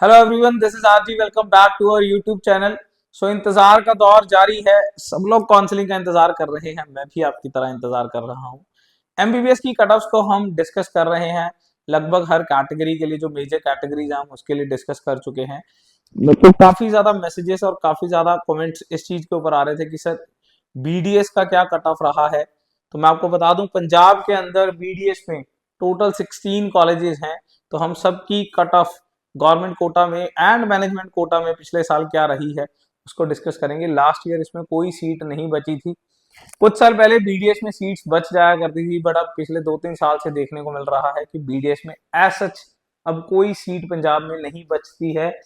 Hello everyone, this is RG. Welcome back to our YouTube channel. So इंतजार का दौर जारी है। सब लोग काउंसलिंग का इंतजार कर रहे हैं, मैं भी आपकी तरह इंतजार कर रहा हूँ। एमबीबीएस की कट ऑफ्स को हम डिस्कस कर रहे हैं। लगभग हर कैटेगरी के लिए जो मेजर कैटेगरीज हैं हम उसके लिए डिस्कस कर चुके हैं। तो काफी ज्यादा मैसेजेस और काफी ज्यादा कमेंट्स इस चीज के ऊपर आ रहे थे कि सर बीडीएस का क्या कट ऑफ रहा है। तो मैं आपको बता दूं, पंजाब के अंदर बीडीएस में टोटल 16 कॉलेजेस हैं। तो हम सब की कट ऑफ गवर्नमेंट कोटा में एंड मैनेजमेंट कोटा में पिछले साल क्या रही है उसको डिस्कस करेंगे। लास्ट ईयर इसमें कोई सीट नहीं बची थी। कुछ साल पहले बीडीएस में सीट्स बच जाया करती थी, बट अब पिछले 2-3 साल से देखने को मिल रहा है कि बीडीएस में एज सच अब कोई सीट पंजाब में नहीं बचती है।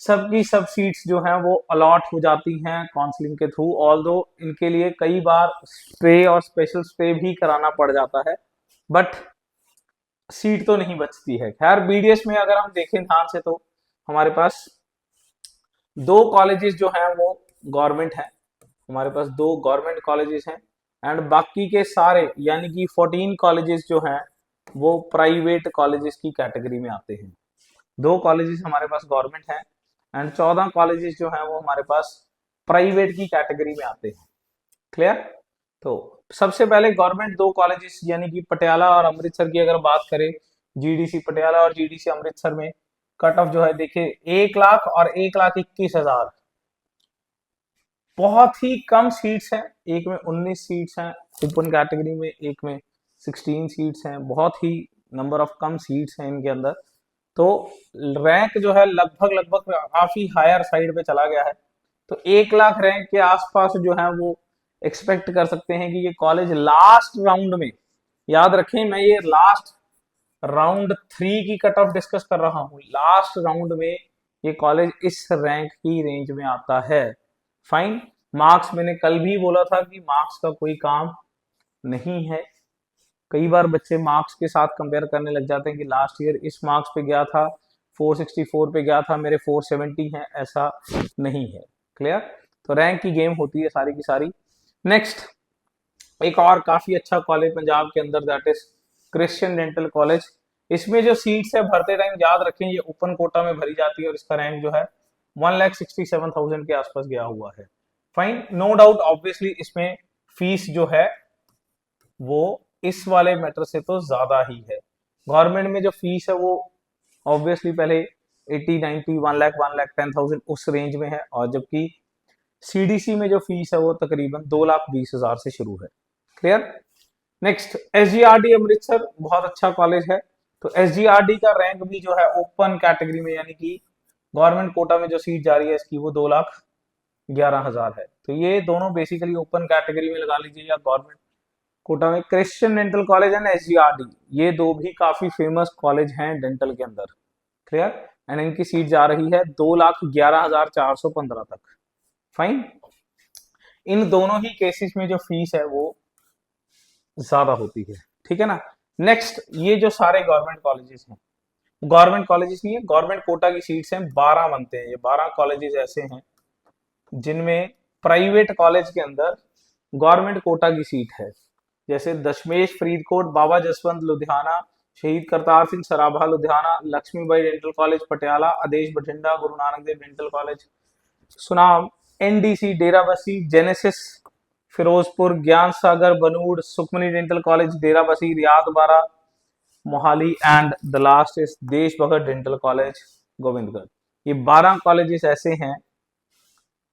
सबकी सब सीट्स जो हैं वो अलॉट हो जाती हैं काउंसलिंग के थ्रू। ऑल्दो इनके लिए कई बार स्टे और स्पेशल स्टे भी कराना पड़ जाता है, बट सीट तो नहीं बचती है। खैर, बीडीएस में अगर हम देखें ध्यान से तो हमारे पास दो कॉलेजेस जो हैं वो गवर्नमेंट हैं। हमारे पास दो गवर्नमेंट कॉलेजेस हैं एंड बाकी के सारे यानी कि 14 कॉलेजेस जो हैं वो प्राइवेट कॉलेजेस की कैटेगरी में आते हैं। दो कॉलेजेस हमारे पास गवर्नमेंट हैं एंड 14 कॉलेजेस जो हैं वो हमारे पास प्राइवेट की कैटेगरी में आते हैं। क्लियर? तो सबसे पहले गवर्नमेंट दो कॉलेजेस यानी कि पटियाला और अमृतसर की अगर बात करें, जीडीसी पटियाला और जीडीसी अमृतसर में कट ऑफ जो है देखिए 1 लाख और 1,21,000। बहुत ही कम सीट्स हैं। एक में 19 सीट्स हैं ओपन कैटेगरी में, एक में 16 सीट्स हैं। बहुत ही नंबर ऑफ कम सीट्स हैं इनके अंदर। तो रैंक जो है लगभग लगभग काफी हायर साइड पे चला गया है। तो 1 लाख रैंक के आसपास जो है वो एक्सपेक्ट कर सकते हैं कि ये कॉलेज लास्ट राउंड में, याद रखें मैं ये लास्ट राउंड 3 की कट ऑफ डिस्कस कर रहा हूँ, लास्ट राउंड में ये कॉलेज इस रैंक की रेंज में आता है। फाइन। मार्क्स मैंने कल भी बोला था कि मार्क्स का कोई काम नहीं है। कई बार बच्चे मार्क्स के साथ कंपेयर करने लग जाते हैं कि लास्ट ईयर इस मार्क्स पे गया था, 464 पे गया था, मेरे 470 हैं। ऐसा नहीं है। क्लियर? तो रैंक की गेम होती है सारी की सारी। नेक्स्ट, एक और काफी अच्छा कॉलेज पंजाब के अंदर, that is Christian dental college. इसमें जो सीट्स है भरते टाइम याद रखें ये ओपन कोटा में भरी जाती है और इसका रैंक जो है 1,67,000 के आसपास गया हुआ है। फाइन, नो डाउट ऑब्वियसली इसमें फीस जो है वो इस वाले मैटर से तो ज्यादा ही है। गवर्नमेंट में जो फीस है वो ऑब्वियसली पहले 80, 90, 1 लाख, 1,10,000 उस रेंज में है, और जबकि सीडीसी में जो फीस है वो तकरीबन 2,20,000 से शुरू है। क्लियर? नेक्स्ट, एसजीआरडी अमृतसर बहुत अच्छा कॉलेज है। तो एसजीआरडी का रैंक भी जो है ओपन कैटेगरी में यानी कि गवर्नमेंट कोटा में जो सीट जा रही है इसकी वो 2,11,000 है। तो ये दोनों बेसिकली ओपन कैटेगरी में लगा लीजिए या गवर्नमेंट कोटा में। क्रिश्चियन डेंटल कॉलेज एंड एसजीआरडी, ये दो भी काफी फेमस कॉलेज हैं डेंटल के अंदर। क्लियर? एंड इनकी सीट जा रही है 2,11,415 तक। फाइन। इन दोनों ही केसेस में जो फीस है वो ज्यादा होती है। ठीक है ना? नेक्स्ट, ये जो सारे गवर्नमेंट कॉलेजेस हैं, गवर्नमेंट कॉलेजेस नहीं है, गवर्नमेंट कोटा की सीट्स हैं, 12 बनते हैं। ये 12 कॉलेजेस ऐसे हैं जिनमें प्राइवेट कॉलेज के अंदर गवर्नमेंट कोटा की सीट है। जैसे दशमेश फरीदकोट, बाबा Jaswant Ludhiana, Shaheed Kartar Singh Sarabha Ludhiana, Laxmibai dental college Patiala, Adesh Bathinda, Guru Nanak Dev dental college Sunam, NDC Dera Bassi, Genesis Firozpur, Gyan Sagar Banur, Sukhmani dental college Dera Bassi, Rayat Bahra, Mohali and the last is Desh Bhagat dental college Govindgarh. ये 12 कॉलेजेस ऐसे हैं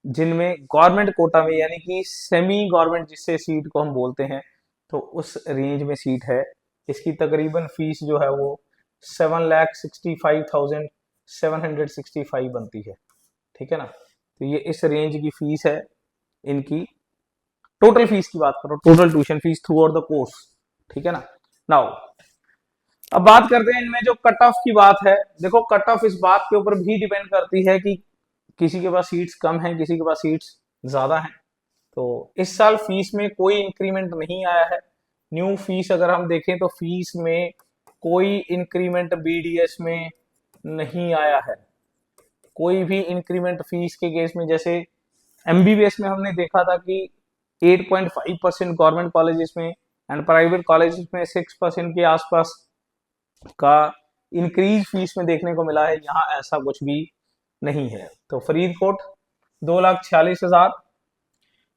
जिनमें गवर्नमेंट कोटा में यानी कि सेमी गवर्नमेंट जिससे सीट को हम बोलते हैं, तो उस रेंज में सीट है। इसकी तकरीबन फीस जो है वो 7,65,765 बनती है। ठीक है ना? तो ये इस रेंज की फीस है इनकी। टोटल फीस की बात करो, total tuition fees through out the course. ठीक है ना? नाउ अब बात करते हैं इनमें जो कट ऑफ की बात है। देखो, कट ऑफ इस बात के ऊपर भी डिपेंड करती है कि किसी के पास सीट्स कम है, किसी के पास सीट्स ज्यादा हैं। तो इस साल फीस में कोई इंक्रीमेंट नहीं आया है। न्यू फीस अगर हम देखें तो फीस में कोई इंक्रीमेंट बीडीएस में नहीं आया है। कोई भी इंक्रीमेंट फीस के केस में, जैसे एमबीबीएस में हमने देखा था कि 8.5% गवर्नमेंट कॉलेजेस में एंड प्राइवेट कॉलेजेस में 6% के आसपास का इंक्रीज फीस में देखने को मिला है, यहाँ ऐसा कुछ भी नहीं है। तो फरीदकोट 2,46,000।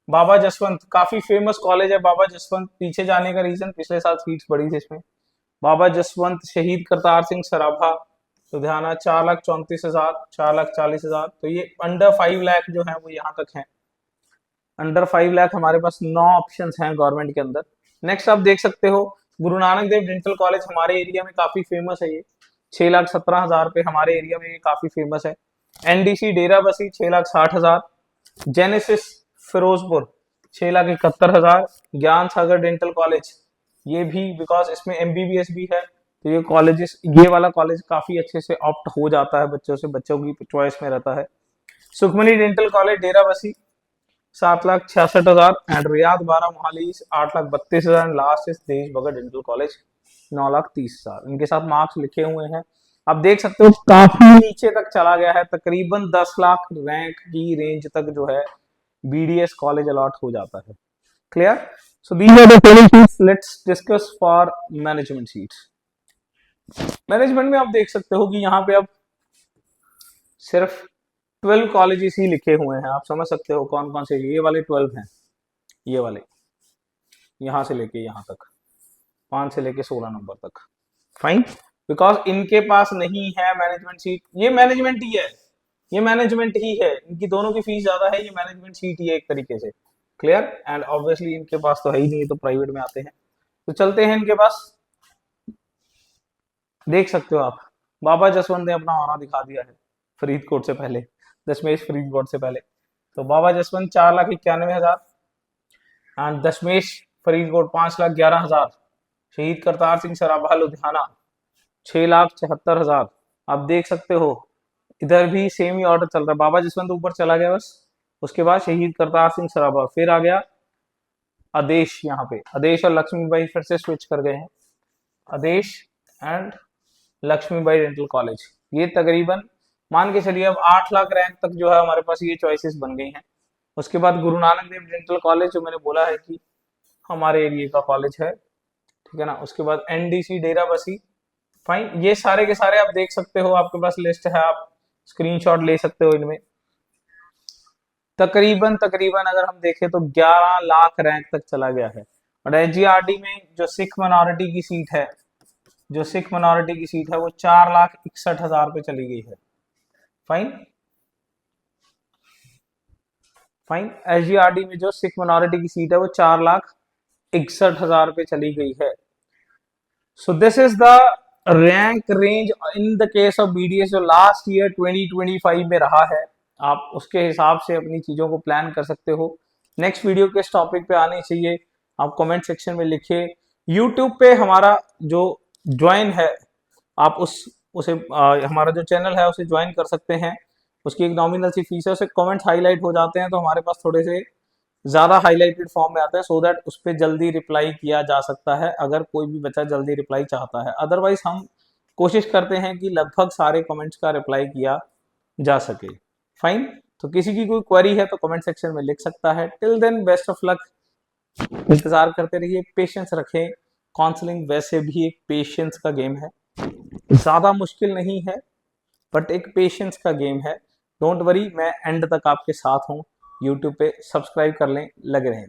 बाबा जसवंत काफी फेमस कॉलेज है बाबा जसवंत, पीछे जाने का रीजन पिछले साल सीट्स बढ़ी थी इसमें। बाबा जसवंत शहीद करतार सिंह सराभा लुधियाना 4,34,000, 4,40,000। तो ये अंडर 5 लाख जो है वो यहाँ तक है। अंडर 5 लाख हमारे पास 9 ऑप्शन हैं गवर्नमेंट के अंदर। नेक्स्ट आप देख सकते हो गुरु नानक देव डेंटल कॉलेज हमारे एरिया में काफी फेमस है, ये 6,17,000 पे हमारे एरिया में ये काफी फेमस है। एनडीसी डेरा बसी 6,60,000। जेनेसिस फिरोजपुर 6,71,000। ज्ञान सागर डेंटल कॉलेज ये भी बिकॉज इसमें एमबीबीएस भी है, तो ये कॉलेजेस, ये वाला कॉलेज काफी अच्छे से ऑप्ट हो जाता है बच्चों से, बच्चों की चॉइस में रहता है। सुखमनी डेंटल कॉलेज डेरा बसी 7,66,000 and Riyadh 12 Mohali 8,32,000। Last is Desh Bhagat dental college 9,30,000। इनके साथ मार्क्स लिखे हुए हैं, आप देख सकते हो काफी नीचे तक चला गया है, तकरीबन 10 लाख रैंक की रेंज तक जो है बीडीएस कॉलेज अलॉट हो जाता है। Clear? So these are the training seats. Let's discuss for management seats. Management में आप देख सकते हो कि यहाँ पे अब सिर्फ 12 कॉलेजेस ही लिखे हुए हैं, आप समझ सकते हो कौन कौन से, ये वाले 12 हैं, ये वाले यहां से लेके यहां तक 5 से लेके 16 नंबर तक। फाइन, बिकॉज इनके पास नहीं है मैनेजमेंट सीट, ये मैनेजमेंट ही है, ये मैनेजमेंट ही है, इनकी दोनों की फीस ज्यादा है, ये मैनेजमेंट सीट ही है एक तरीके से। क्लियर? एंड ऑब्वियसली इनके पास तो है ही नहीं, तो प्राइवेट में आते हैं। तो चलते हैं इनके पास, देख सकते हो आप बाबा जसवंत ने अपना आना दिखा दिया है फरीदकोट से पहले, दशमेश फरीदकोट से पहले। तो बाबा जसवंत 4,91,000 एंड दशमेश फरीदकोट 5,11,000। शहीद करतार सिंह सराभा लुधियाना 6,76,000। आप देख सकते हो इधर भी सेम ही ऑर्डर चल रहा है, बाबा जसवंत ऊपर चला गया बस, उसके बाद शहीद करतार सिंह सराभा, फिर आ गया आदेश, यहाँ पे आदेश और लक्ष्मीबाई फिर से स्विच कर गए हैं, आदेश एंड लक्ष्मीबाई डेंटल कॉलेज। ये तकरीबन मान के चलिए अब 8 लाख रैंक तक जो है हमारे पास ये चॉइसेस बन गई हैं। उसके बाद गुरु नानक देव डेंटल कॉलेज जो मैंने बोला है कि हमारे एरिया का कॉलेज है, ठीक है ना। उसके बाद एनडीसी डेरा बसी। फाइन, ये सारे के सारे आप देख सकते हो, आपके पास लिस्ट है, आप स्क्रीनशॉट ले सकते हो इनमें। तकरीबन तकरीबन अगर हम देखें तो 11 लाख रैंक तक चला गया है। और एसजीआरडी में जो सिख माइनॉरिटी की सीट है, जो सिख माइनॉरिटी की सीट है वो 4,61,000 पे चली गई है। फाइन, फाइन, एसजीआरडी में जो सिख माइनॉरिटी की सीट है वो 4,61,000 पे चली गई है। So this is the rank range in the case of BDS जो लास्ट ईयर 2025 में रहा है। आप उसके हिसाब से अपनी चीजों को प्लान कर सकते हो। नेक्स्ट वीडियो किस टॉपिक पे आनी चाहिए आप कमेंट सेक्शन में लिखिए। यूट्यूब पे हमारा जो ज्वाइन है, आप उसे हमारा जो चैनल है उसे ज्वाइन कर सकते हैं, उसकी एक नॉमिनल सी फीस है, उसे कमेंट्स हाईलाइट हो जाते हैं तो हमारे पास थोड़े से ज्यादा हाईलाइटेड फॉर्म में आता है, सो दैट उस पर जल्दी रिप्लाई किया जा सकता है अगर कोई भी बच्चा जल्दी रिप्लाई चाहता है। अदरवाइज हम कोशिश करते हैं कि लगभग सारे कमेंट्स का रिप्लाई किया जा सके। फाइन, तो किसी की कोई क्वेरी है तो कमेंट सेक्शन में लिख सकता है। Till then best of luck, इंतजार करते रहिए, पेशेंस रखें। काउंसलिंग वैसे भी एक पेशेंस का गेम है, ज्यादा मुश्किल नहीं है बट एक पेशेंस का गेम है। डोंट वरी, मैं एंड तक आपके साथ हूँ। यूट्यूब पे सब्सक्राइब कर लें, लगे रहें।